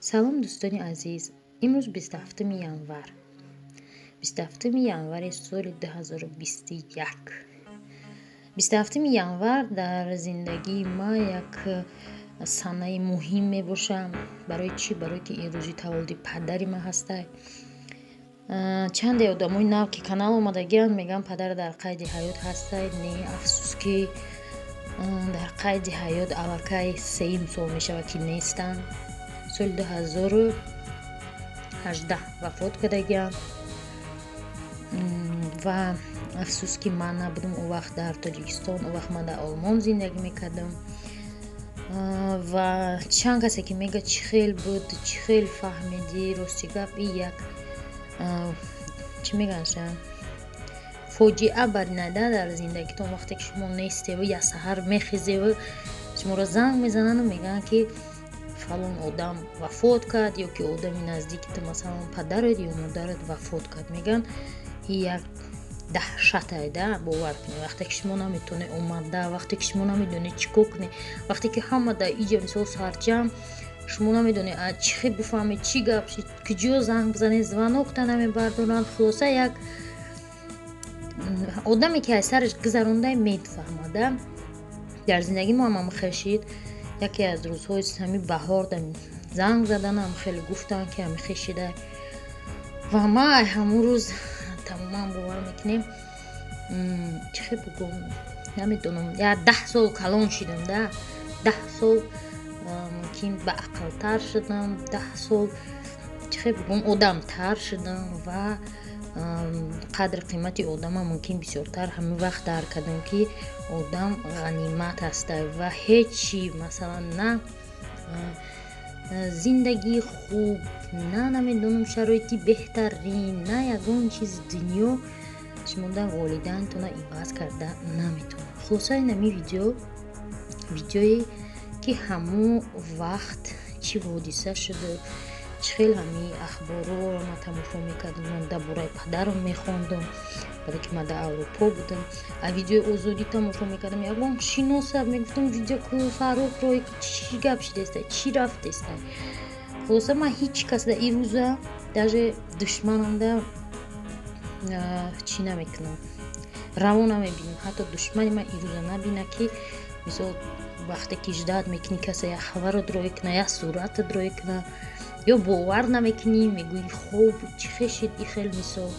سلام دوستان عزیز. امروز 27 январ 27 январи соли 2021. 27 январ дар зиндагии ман як санаи муҳим мебошад. Барои чӣ? Барое ки ин рӯзи таваллуди падари ман ҳастад. Чанде одамои нав ки канал омадагианд мегӯянд падар дар қайди ҳаёт ҳастад. Не, афсуски дар қайди ҳаёт аллакай 3 сол мешавад ки нестанд. соли 2018 вафот кардагианд ва афсуски ман набудам он вақт дар Тоҷикистон. Он вақт ман дар Олмон зиндагӣ мекардам ва чанд касе ки мега чӣ хел буд, чӣ хел фаҳмидӣ. Рости гап и як чӣ мегӯянд фоҷиа баринада дар зиндагитон. вақте ки шумо нестеву як саҳар мехезеву шуморо занг мезананду мегӯянд ки фалон одам вафот кард ё ки одами наздикиту масалан падарат ё модарат вафот кард. Мегӯянд ин як даҳшатайда. бовар кунед вақте ки шумо наметавонед омада, вақте ки шумо намедонед чӣ кор кунед, вақте ки ҳама дар иҷа мисол сарҷам шумо намедонед чӣ хел бифаҳмед чӣ гап шид, куҷо занг бизанед, звонокта намебардоранд. хулоса як одаме ки аз сараш гузаронда медфаҳмада. дар зиндагии мо ҳам хел шид. яке аз рӯзҳои ҳамин баҳор занг заданам хеле гуфтанд ки ҳамин хел шида ва ман ҳамун рӯз тамоман бовар мекунем чӣ хел бугум намедонам як 10 сол калон шидам. 10 сол мумкин баақлтар шудам. 10 сол чӣ хел бугум одамтар шудам ва қадри қимати одама мумкин бисёртар ҳамин вақт дарк кардам ки одам ғанимат аст ва ҳечи масалан на зиндагии хуб, на намедонам шароити беҳтарин, на ягон чизи дунё шумо дар волидайнтона иваз карда наметавонед. хулоса ин ҳамин видеое ки ҳамун вақт чӣ ҳодиса шуда, чӣ хел ҳамин ахборро ман тамошо мекардам. ман дар бораи падарам мехондам, барое ки ман дар аврупо будам. аз видеои озодӣ тамошо мекардам. ягон шиноса мегуфтам видео ку Фарух Роҳӣ чӣ гап шидааст, чӣ рафтааст. хулоса ман ҳеҷ кас дар ин рӯза даже душманамда чӣ намекунам, раво намебинам. ҳатто душмани ман ин рӯза набина ки мисол вақте ки ждат мекунӣ касе як хабарро дроӣ куна, як суратро дроӣ куна ё бовар намекунӣ, мегӯӣ хоб чӣ хел шид. ин хел мисол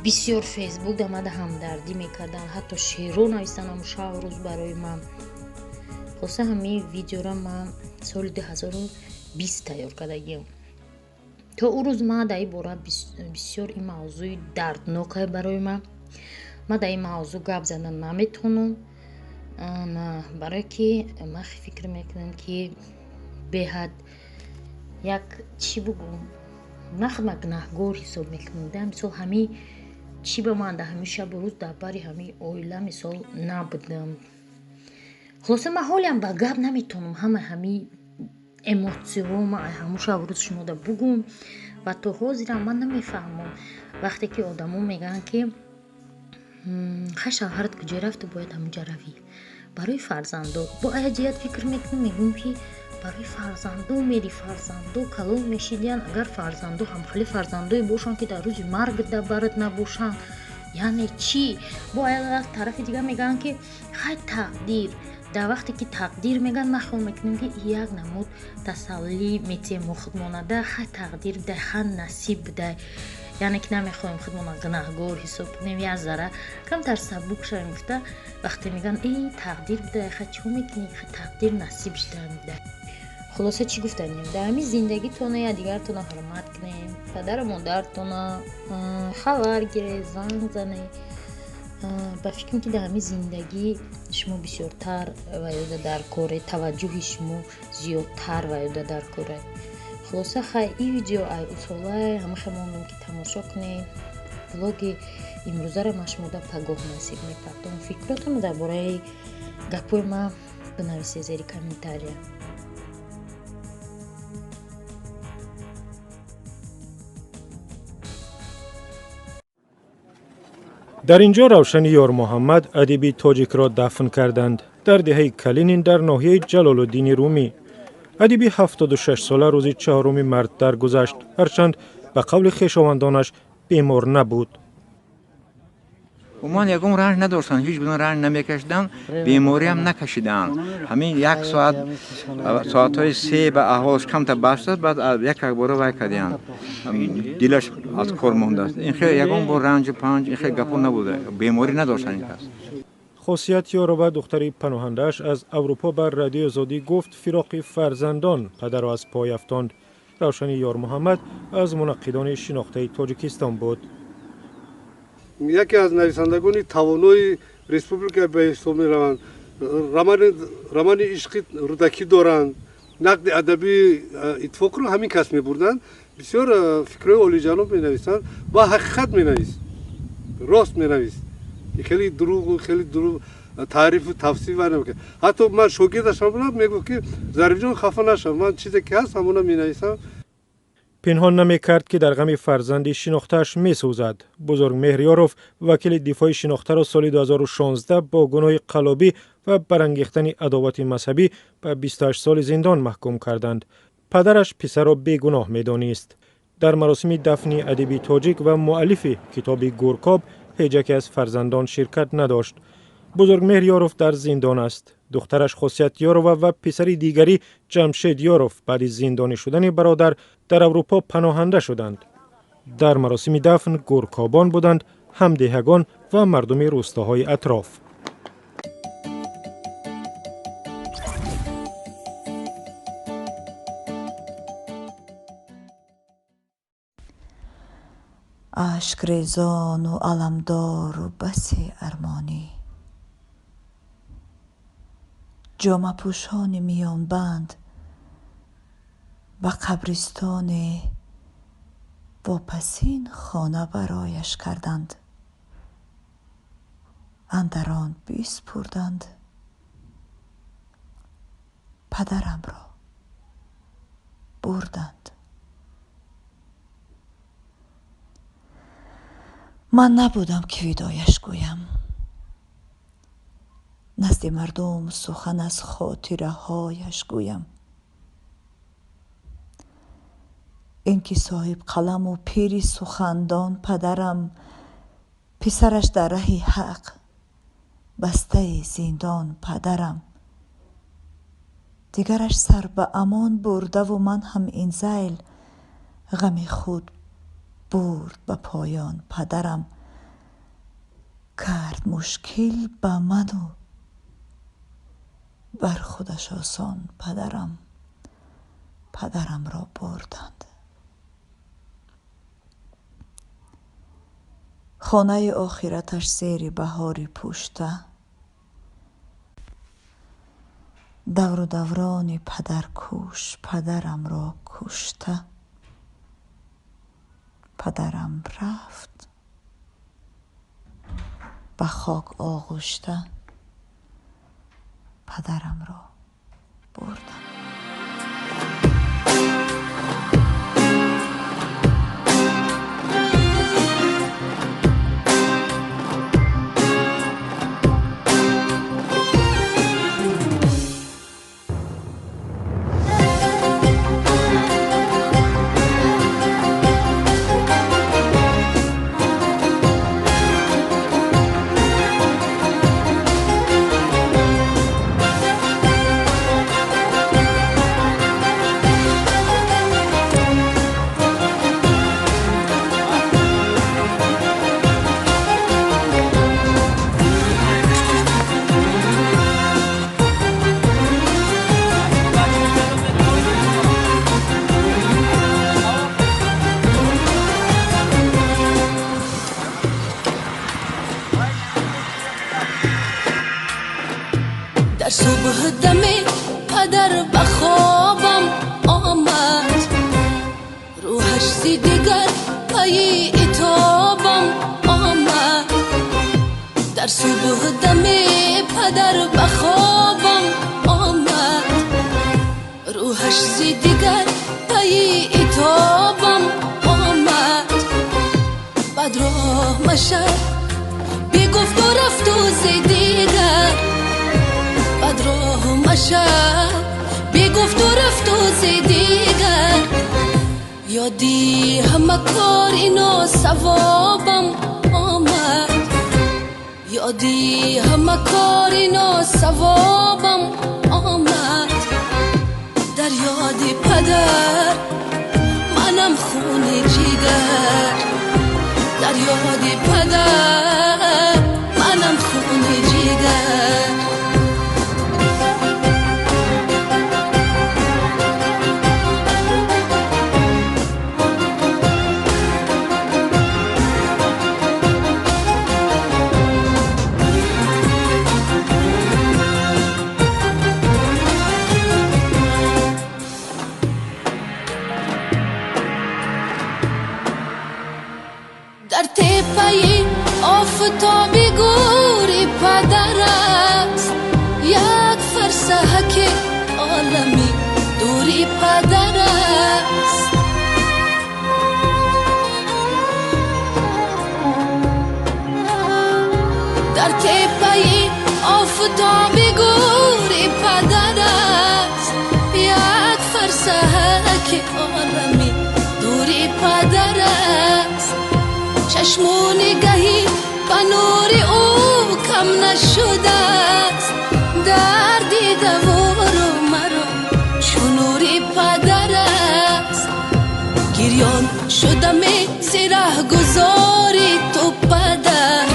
бисёр фейсбук дар мада ҳамдардӣ мекарданд, ҳатто шеърро навистанам шаб рӯз барои ман. хулоса ҳамин видеоро ман соли 2020 тайёр кардагиам. то он рӯз ман дар ин бора бисёр ин мавзӯи дарднокае барои ман. ман дар ин мавзӯъ гап зада наметавонам, барое ки ман фикр мекунам ки беҳад як чӣ бугум нахма гунаҳгор ҳисоб мекунам. мисол ҳамин чӣ ба ман дар ҳамин шабу рӯз дар бари ҳамин оила мисол набудам. хулоса ман ҳолиам ба гап наметавонам. ҳамин эмоtsияҳо ман ҳамун шабу рӯз шумода бугум ва то ҳозирам ман намефаҳмам вақте ки одамо мегӯянд ки хай шавҳарат куҷо рафту бояд ҳамунҷа равӣ барои фарзандо. бо ая ҷиҳат фикр мекунам, мегӯям ки барои фарзандо мери, фарзандо калон мешидиянд. агар фарзандо ҳамхели фарзандое бошанд ки дар рӯзи марг дар барат набошанд, яъне чӣ? бо ая тарафи дигар мегӯянд ки хай тақдир. дар вақте ки тақдир мегӯянд, ман хиёл мекунам ки як намуд тасаллӣ метиҳем худмонада. хай тақдир бидай, хай насиб бидай. яъне ки намехоҳем худмона гунаҳгор ҳисоб кунем, як зара камтар сабук шавем. гуфта вақте мегӯянд тақдир бидай, хай чӣ мекунӣ, хай тақдир насиб шуда бидай. хулоса чӣ гуфтанем, дар ҳамин зиндагитона якдигартона ҳурмат кунем, падару модаратона хабар гиред, занг занед. ба фикрам ки дар ҳамин зиндагӣ шумо бисёртар ва ёда дар коред, таваҷҷӯҳи шумо зиёдтар ва ёда дар коред. хулоса хай ин видео ай усолае ҳамаха мондам ки тамошо кунед. влоги имрӯзаро ман шумода пагоҳ насиб мекардам. фикротонро дар бораи гапои ман бинависед зери комментария. در اینجا روشن یار محمد ادیبی تاجیک را دفن کردند در دهه کلینین در ناحیه جلال‌الدین رومی. ادیبی 76 ساله روز 4 مارس درگذشت، هرچند به قول خویشاوندانش بیمار نبود. اومان یکم رنج نداشتن، هیچ گونه رنج نمیکشیدن، بیماری هم نکشیدن. همین 1 ساعت ساعتای 3 به احوالش کم تا باشد، بعد یک بار وای کردن. دلش از کار مونده است. این خیلی یکم بار رنج پنج این خیلی گپو نبوده، بیماری نداشتن این کس. خاصیت یارو دختری پناهنده‌اش از اروپا بر رادیو آزادی گفت فراق فرزندان پدر را از پای افکند. روشنی یار محمد از منقدان شناخته تاجیکستان بود. یکی از نویسندگان توانای ریسپوبلیک به حساب می‌روند. رمان عشقی رودکی دارند. نقد ادبی اتفاق رو همین کس می‌بردند. بسیار فکرای عالی‌جناب می‌نویسند، با حقیقت می‌نویسند، راست می‌نویسند. خیلی دروغ تعریف و تفسیر نمی‌کنه. حتی من شاگردش بودم میگفت که ظریف جان خفه نشو، من چیزی که هست همون می‌نویسم. پنهان نمی‌کرد که در غم فرزندی شناخته‌اش می‌سوزد. بزرگ مهریاروف وکیل دفاع شناخته را سال 2016 با گناه قلابی و برانگیختن عداوت مذهبی به 28 سال زندان محکوم کردند. پدرش پسر را بیگناه می‌دانست. در مراسم دفن ادیب تاجیک و مؤلف کتاب گورکاب هیچ یک از فرزندان شرکت نداشت. بزرگ مهریاروف در زندان است. دخترش خاصیت یاروف و پسر دیگری جمشید یاروف بعد از زندانی شدن برادر در اروپا پناهنده شدند. در مراسم دفن گورکابان بودند، همدهگان و مردم روستاهای اطراف. اشک ریزان و علمدار و بسی ارمانی، جامه پوشان میان بند به قبرستان واپسین خانه برایش کردند. اندر آن بیسپردند پدرم را بردند. من نبودم که ودایش گویم، نزد مردم سخن از خاطره هایش گویم. این که صاحب قلم و پیری سخندان پدرم، پسرش در ره حق بسته زندان پدرم. دیگرش سر به امان برده و من هم این ذیل غم خود برد به پایان پدرم. کرد مشکل به من و بر خودش آسان پدرم. پدرم را بردند. خانه آخرتش زیر بهاری پوشته، دور و دوران پدرکوش پدرم را کشته. پدرم رفت به خاک آغشته، پدرم را بردم. در صبح دم پدر به خوابم آمد، روحش زی دیگر پی اتابم آمد. در صبح دم پدر به خوابم آمد، روحش زی دیگر پی اتابم آمد. بعد راه مشد بی گفت و رفت و زی دیگر، بعد راه مشد بی گفت و رفت و زیدیگر یادی همه کار اینا ثوابم آمد یادی همه کار اینا ثوابم آمد در یاد پدر منم خون جیگر در یاد پدر منم خون جیگر در تپه آفتابی گوری پدر است یک فرسخک عالمی دوری پدر است در تپه آفتابی گوری پدر است یک فرسخک عالمی دوری پدر است چشمون گهی با نور او کم نشده است در دیده و مرا چون نوری پدر است گریان شدم زیره گذاری تو پدر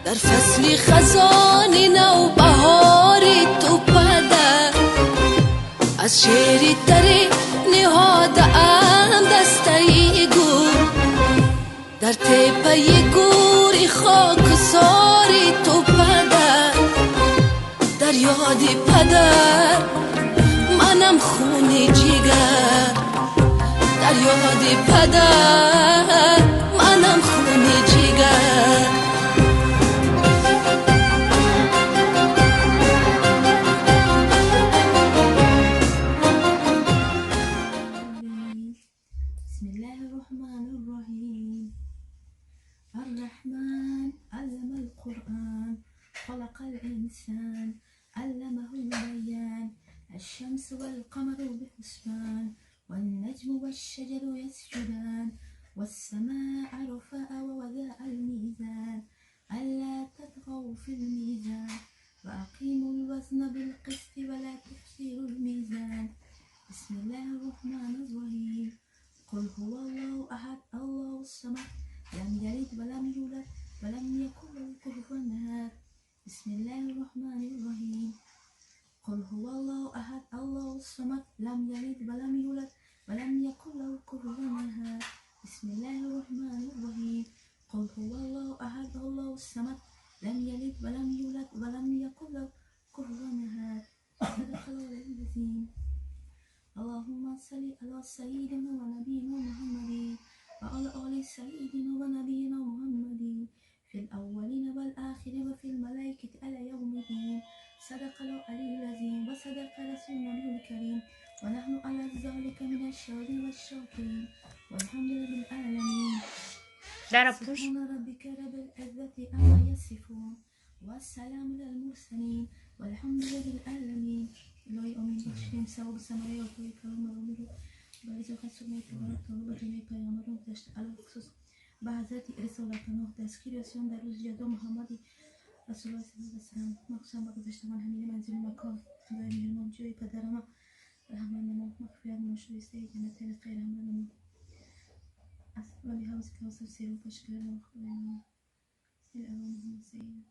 در فصل خزان نو بهاری تو پدر از شعری تری نهاده ام دسته گل در تپه گوری خاک ساری تو پدر در یاد پدر منم خون جیگر در یاد پدر منم خون جیگر بسم الله الرحمن الرحيم الرحمن علم القرآن خلق الإنسان علمه البيان الشمس والقمر بحسبان والنجم والشجر يسجدان والسماء رفع ووضع الميزان ألا تطغوا في الميزان وأقيموا الوزن بالقسط ولا تخسروا الميزان بسم الله الرحمن الرحيم قل هو الله أحد الله الصمد لم يلد ولم يولد ولم يكن له كفوا أحد بسم الله الرحمن الرحيم قل هو الله أحد الله الصمد لم يلد ولم يولد ولم يكن له كفوا أحد بسم الله الرحمن الرحيم قل هو الله أحد الله الصمد لم يلد ولم يولد ولم يكن له كفوا أحد صدق الله العظيم اللهم صل على سيدنا ونبينا محمد وعلى آل سيدنا ونبينا محمد في الأولين والآخرين وفي الملائكة على يوم الدين صدق الله العلي العظيم وصدق رسوله الكريم ونحن على ذلك من الشاهدين والشاكرين والحمد لله العالمين سبحان ربك رب العزة عما يصفون والسلام على المرسلين والحمد لله العالمين الهی آمین بخشیم ثواب ثمره آقای کلام رو میگه برای زاخت سنت تبارک تعالی با جمعی پیامبران گذشته علاوه خصوص به حضرت رسالت نوح دستگیر رسیدن در روز جدا محمد رسول الله صلی الله علیه و سلم مخصوصا با گذشتگان همین منزل مکان خدای مهربان جای پدرم رحمان نما مغفرت ما شایسته جنت خیر هم نما و به حوض کوثر سیر و پشکر ما خدای ما سیر امان سید